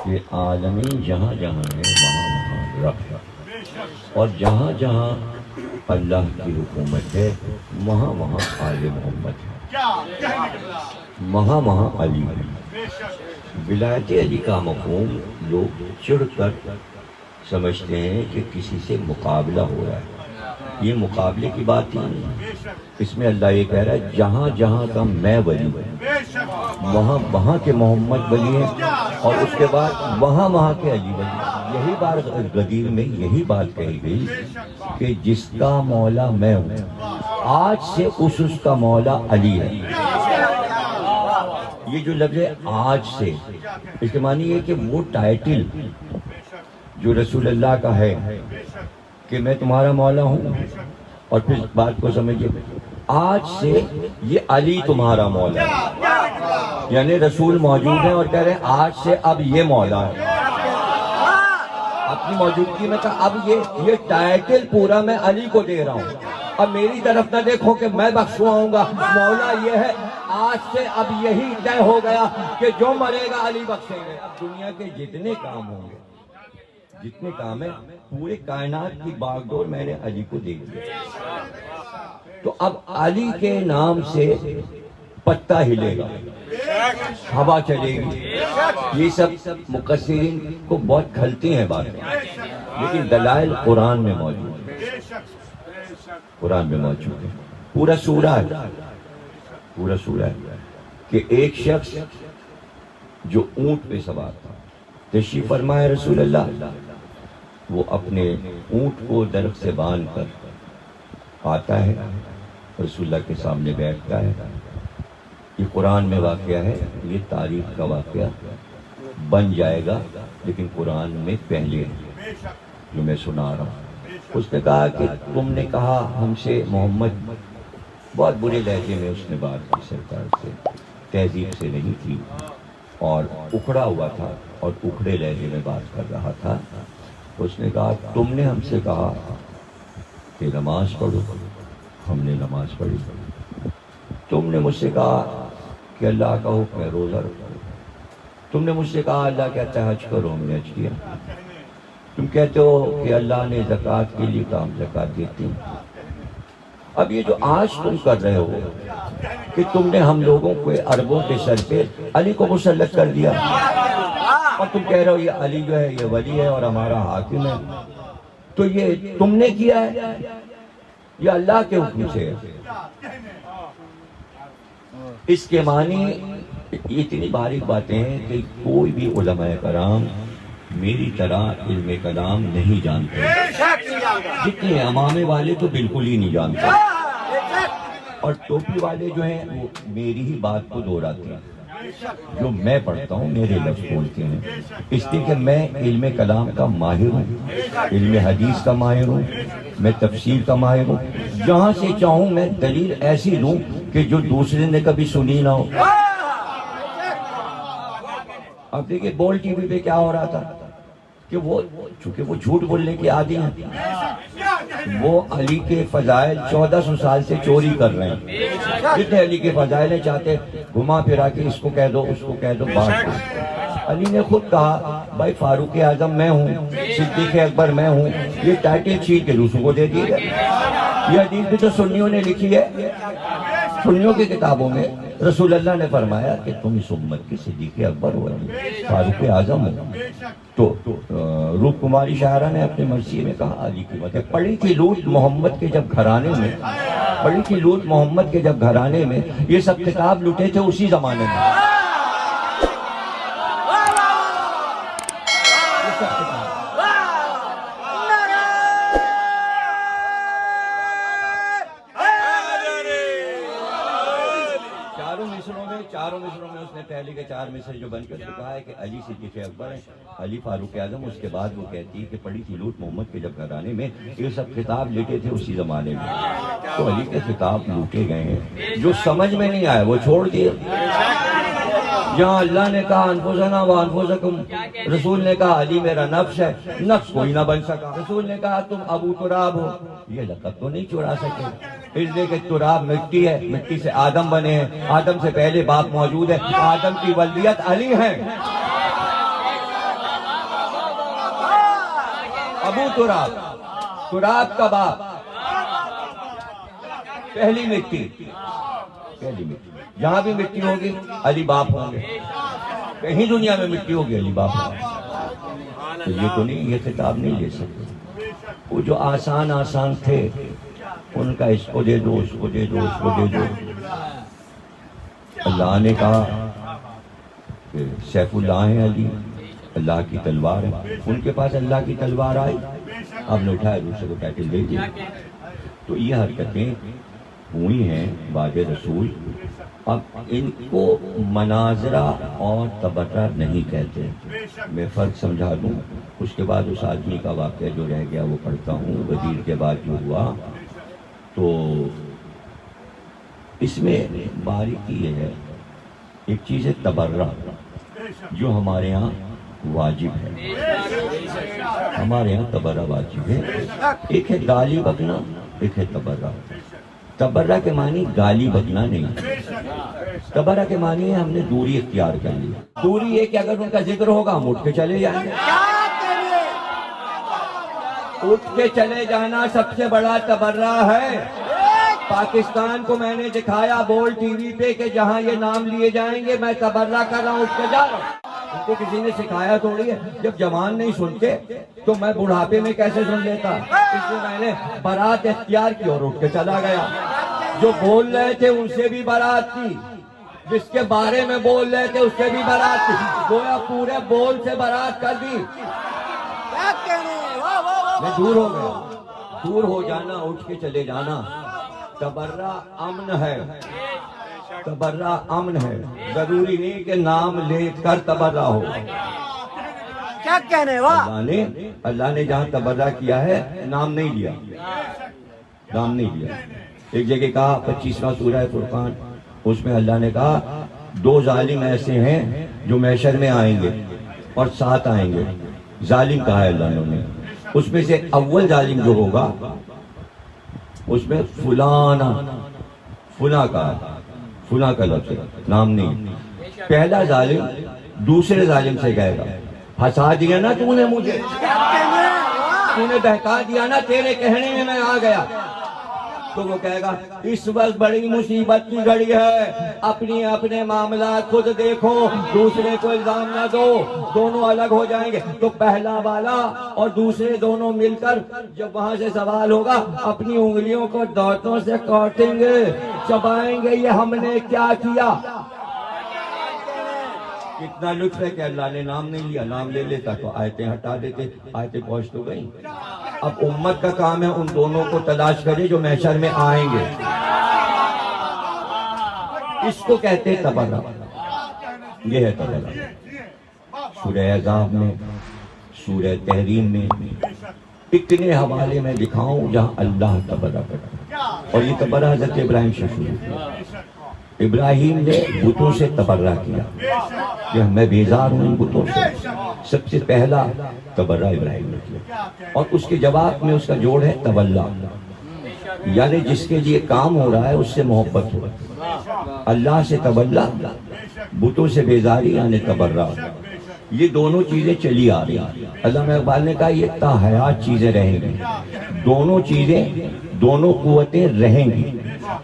کہ عالمین جہاں جہاں ہے وہاں وہاں رب، اور جہاں جہاں اللہ کی حکومت ہے وہاں وہاں آل محمد ہے، وہاں وہاں علی ہے۔ ولایت علی کا مفہوم لوگ چڑھ کر سمجھتے ہیں کہ کسی سے مقابلہ ہو رہا ہے، یہ مقابلے کی بات نہیں ہے۔ اس میں اللہ یہ کہہ رہا ہے جہاں جہاں کا میں ولی ہوں وہاں وہاں کے محمد ولی ہیں، اور اس کے بعد وہاں وہاں کے علی ولی ہیں۔ یہی بات غدیر میں یہی بات کہی گئی کہ جس کا مولا میں ہوں آج سے اس کا مولا علی ہے۔ یہ جو لفظ ہے آج سے، اس کے معنی یہ کہ وہ ٹائٹل جو رسول اللہ کا ہے کہ میں تمہارا مولا ہوں، اور پھر بات کو سمجھیے آج سے یہ علی تمہارا مولا ہے، یعنی رسول موجود ہیں اور کہہ رہے ہیں آج سے اب یہ مولا ہے۔ اپنی موجودگی میں کہا اب یہ ٹائٹل پورا میں علی کو دے رہا ہوں، اب میری طرف نہ دیکھو کہ میں بخشواؤں گا، مولا یہ ہے آج سے اب یہی طے ہو گیا کہ جو مرے گا علی بخشیں گے۔ اب دنیا کے جتنے کام ہوں گے، جتنے کام ہیں، پورے کائنات کی باغ ڈور میں نے علی کو دے دیا۔ تو اب علی کے نام سے پتہ ہلے گا، ہوا چلے گی، یہ سب مقصرین کو بہت کھلتی ہیں باتیں، لیکن دلائل قرآن میں موجود ہیں، قرآن میں موجود ہے۔ پورا سورہ ہے، پورا سورہ ہے کہ ایک شخص جو اونٹ پہ سوار تھا، تشریف فرمائے رسول اللہ، وہ اپنے اونٹ کو درخت سے باندھ کر آتا ہے، رسول اللہ کے سامنے بیٹھتا ہے۔ یہ قرآن میں واقعہ ہے، یہ تاریخ کا واقعہ بن جائے گا، لیکن قرآن میں پہلے جو میں سنا رہا ہوں۔ اس نے کہا کہ تم نے کہا ہم سے محمد، بہت برے لہجے میں اس نے بات کی سرکار سے، تہذیب سے نہیں تھی، اور اکھڑا ہوا تھا اور اکھڑے لہجے میں بات کر رہا تھا۔ اس نے کہا تم نے ہم سے کہا کہ نماز پڑھو، ہم نے نماز پڑھی۔ تم نے مجھ سے کہا کہ اللہ کا حکم ہے روزہ رکھو، تم نے مجھ سے کہا اللہ کہتا ہے حج کرو، ہم نے حج کیا۔ تم کہتے ہو کہ اللہ نے زکوٰۃ کے لیے کہا، ہم زکوٰۃ دیتے ہیں۔ اب یہ جو آج تم کر رہے ہو کہ تم نے ہم لوگوں کو عربوں کے سر پہ علی کو مسلط کر دیا، اور تم کہہ رہے ہو یہ علی جو ہے یہ ولی ہے اور ہمارا حاکم ہے، تو یہ تم نے کیا ہے یہ اللہ کے حکم سے ہے۔ اس کے معنی اتنی باریک باتیں ہیں کہ کوئی بھی علماء کرام میری طرح علم کلام نہیں جانتے، جتنے امامے والے تو بالکل ہی نہیں جانتے، اور ٹوپی والے جو ہیں وہ میری ہی بات کو دہراتے ہیں، جو میں پڑھتا ہوں میرے لفظ بولتے ہیں، اس لیے کہ میں علم کلام کا ماہر ہوں، علم حدیث کا ماہر ہوں، میں تفسیر کا ماہر ہوں، جہاں سے چاہوں میں دلیل ایسی دوں کہ جو دوسرے نے کبھی سنی نہ ہو۔ اب دیکھیں بول ٹی وی پہ کیا ہو رہا تھا کہ چونکہ وہ جھوٹ بولنے کے عادی ہیں، وہ علی کے فضائل 1400 سال سے چوری کر رہے ہیں، جتنے علی کے فضائل ہیں چاہتے گھما پھرا کے اس کو کہہ دو اس کو کہہ دو بات کو۔ علی نے خود کہا بھائی فاروق اعظم میں ہوں، صدیق اکبر میں ہوں، یہ ٹائٹل چھین کے دوسروں کو دے دیے گئے۔ یہ حدیث بھی تو سنیوں نے لکھی ہے، سنیوں کی کتابوں میں رسول اللہ نے فرمایا کہ تم اس امت کے صدیق اکبر ہو، فاروق اعظم ہو۔ تو روپ کماری شاعرہ نے اپنے مرثیے میں کہا علی کی مدح، پڑی تھی لوٹ محمد کے جب گھرانے میں، پڑی تھی لوٹ محمد کے جب گھرانے میں، یہ سب خطاب لوٹے تھے اسی زمانے میں۔ چاروں مصروں میں اس نے پہلے کے 4 مصر جو بن کر کہا ہے کہ علی صدیق اکبر ہے، علی فاروق اعظم، اس کے بعد وہ کہتی ہے کہ پڑی تھی لوٹ محمد کے جب گھرانے میں، یہ سب خطاب لکھے تھے اسی زمانے میں۔ تو علی کے خطاب لوٹے گئے ہیں، جو سمجھ میں نہیں آئے وہ چھوڑ دیے۔ جہاں اللہ نے کہا انفسنا و انفسکم، رسول نے کہا علی میرا نفس ہے، نفس کوئی نہ بن سکا۔ رسول نے کہا تم ابو تراب ہو، یہ لقب تو نہیں چرا سکے، اس لیے کہ تراب مٹی ہے، مٹی سے آدم بنے ہیں، آدم سے پہلے باپ موجود ہے، آدم کی ولدیت علی ہے۔ ابو تراب، تراب کا باپ، پہلی مٹی، پہلی مٹی، جہاں بھی مٹی ہوگی علی باپ ہوں گے، کہیں دنیا میں مٹی ہوگی علی باپ ہوں گے۔ تو یہ تو نہیں، یہ خطاب نہیں لے سکتے۔ وہ جو آسان آسان تھے ان کا اس کو دے دو، اس کو دے دو، اس کو دے دو۔ اللہ نے کہا کہ سیف اللہ ہیں علی، اللہ کی تلوار ہے، ان کے پاس اللہ کی تلوار آئی، آپ نے اٹھایا دوسرے کو ٹائٹل دے دیا۔ تو یہ حرکتیں ہوئی ہیں بعد رسول۔ اب ان کو مناظرہ اور تبرہ نہیں کہتے، میں فرق سمجھا دوں۔ اس کے بعد اس آدمی کا واقعہ جو رہ گیا وہ پڑھتا ہوں، وزیر کے بعد جو ہوا، تو اس میں باریکی یہ ہے، ایک چیز ہے تبرہ جو ہمارے ہاں واجب ہے، ہمارے ہاں تبرہ واجب ہے۔ ایک ہے گالی بکنا، ایک ہے تبرہ۔ تبرہ کے معنی گالی بکنا نہیں، تبرہ کے معنی ہے ہم نے دوری اختیار کر لی۔ دوری ہے کہ اگر ان کا ذکر ہوگا ہم اٹھ کے چلے جائیں گے۔ اٹھ کے چلے جانا سب سے بڑا تبرہ ہے۔ پاکستان کو میں نے دکھایا بول ٹی وی پہ کہ جہاں یہ نام لیے جائیں گے میں تبرہ کر رہا ہوں، اٹھ کے جا رہا ہوں۔ ان کو کسی نے سکھایا تھوڑی ہے، جب جوان نہیں سنتے تو میں بڑھاپے میں کیسے سن لیتا؟ اس لیے میں نے برات اختیار کی اور اٹھ کے چلا گیا۔ جو بول رہے تھے ان سے بھی برات تھی، جس کے بارے میں بول رہے تھے اس سے بھی برات تھی، گویا پورے بول سے برات کر دی۔ میں دور ہو گیا۔ دور ہو جانا، اٹھ کے چلے جانا، تبرہ امن ہے، تبرہ امن ہے۔ ضروری نہیں کہ نام لے کر تبرہ ہو۔ کیا کہنے اللہ نے جہاں تبرہ کیا ہے نام نہیں لیا، نام نہیں لیا۔ ایک جگہ کہا 25واں سورہ فرقان، اس میں اللہ نے کہا دو ظالم ایسے ہیں جو محشر میں آئیں گے اور ساتھ آئیں گے۔ ظالم کہا ہے اللہ نے، اس میں سے اول ظالم جو ہوگا اس میں فلانا، فلاں کا لفظ ہے، نام نہیں۔ پہلا ظالم دوسرے ظالم سے کہے گا ہنسا دیا نا تو نے مجھے، تو نے بہکا دیا نا، تیرے کہنے میں میں آ گیا۔ تو وہ کہے گا اس وقت بڑی مصیبت کی گھڑی ہے، اپنے معاملات خود دیکھو، دوسرے کو الزام نہ دو، دونوں الگ ہو جائیں گے۔ تو پہلا والا اور دوسرے دونوں مل کر جب وہاں سے سوال ہوگا اپنی انگلیوں کو دانتوں سے کاٹیں گے، چبائیں گے، یہ ہم نے کیا کیا۔ کتنا لطف ہے کہ اللہ نے نام نہیں لیا، نام لے لیتا تو آیتیں ہٹا دیتے، آیتیں پہنچ تو گئیں۔ اب امت کا کام ہے ان دونوں کو تلاش کرے جو محشر میں آئیں گے، اس کو کہتے ہیں تبرہ۔ یہ ہے تبرہ۔ سورہ احزاب میں، سورہ تحریم میں اتنے حوالے میں دکھاؤں جہاں اللہ تبرہ کرتا ہے، اور یہ تبرہ حضرت ابراہیم سے شروع ہوا۔ ابراہیم نے بتوں سے تبرہ کیا کہ میں بیزار ہوں ان بتوں سے، سب سے پہلا تبرہ ابراہیم نے کیا، اور اس کے جواب میں اس کا جوڑ ہے تولا، یعنی جس کے لیے کام ہو رہا ہے اس سے محبت ہو۔ اللہ سے تولا، بتوں سے بیزاری یعنی تبرہ۔ یہ دونوں چیزیں چلی آ رہی ہیں۔ علامہ اقبال نے کہا یہ تا حیات چیزیں رہیں گی، دونوں چیزیں، دونوں قوتیں رہیں گی۔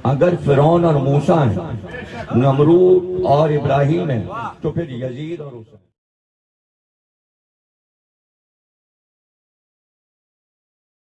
اگر فرعون اور موسیٰ ہیں، نمرود اور ابراہیم ہیں، تو پھر یزید اور